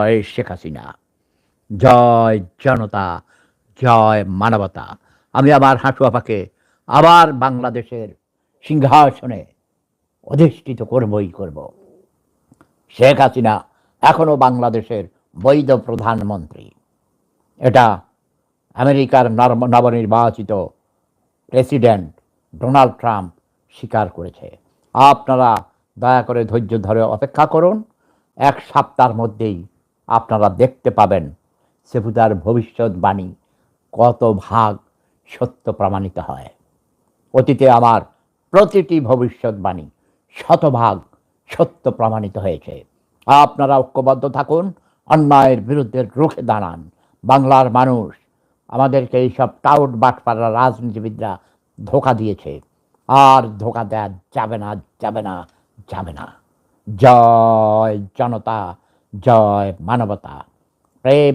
জয় শেখ হাসিনা, জয় জনতা, জয় মানবতা। আমি আমার হাঁটু আপাকে আবার বাংলাদেশের সিংহাসনে অধিষ্ঠিত করবই করব। শেখ হাসিনা এখনো বাংলাদেশের বৈধ প্রধানমন্ত্রী। এটা আমেরিকার নবনির্বাচিত প্রেসিডেন্ট ডোনাল্ড ট্রাম্প স্বীকার করেছে। আপনারা দয়া করে ধৈর্য ধরে অপেক্ষা করুন। 1 সপ্তাহের মধ্যেই আপনারা দেখতে পাবেন সেবুদার ভবিষ্যৎবাণী কত ভাগ সত্য প্রমাণিত হয়। অতীতে আমার প্রতিটি ভবিষ্যৎবাণী শতভাগ সত্য প্রমাণিত হয়েছে। আপনারা ঐক্যবদ্ধ থাকুন, অন্যায়ের বিরুদ্ধে রুখে দাঁড়ান। বাংলার মানুষ আমাদেরকে এইসব টাউট বাটপাড়া রাজনীতিবিদরা ধোঁকা দিয়েছে, আর ধোঁকা দেওয়া যাবে না, যাবে না, যাবে না। জয় জনতা, জয় মানবতা, প্রেম।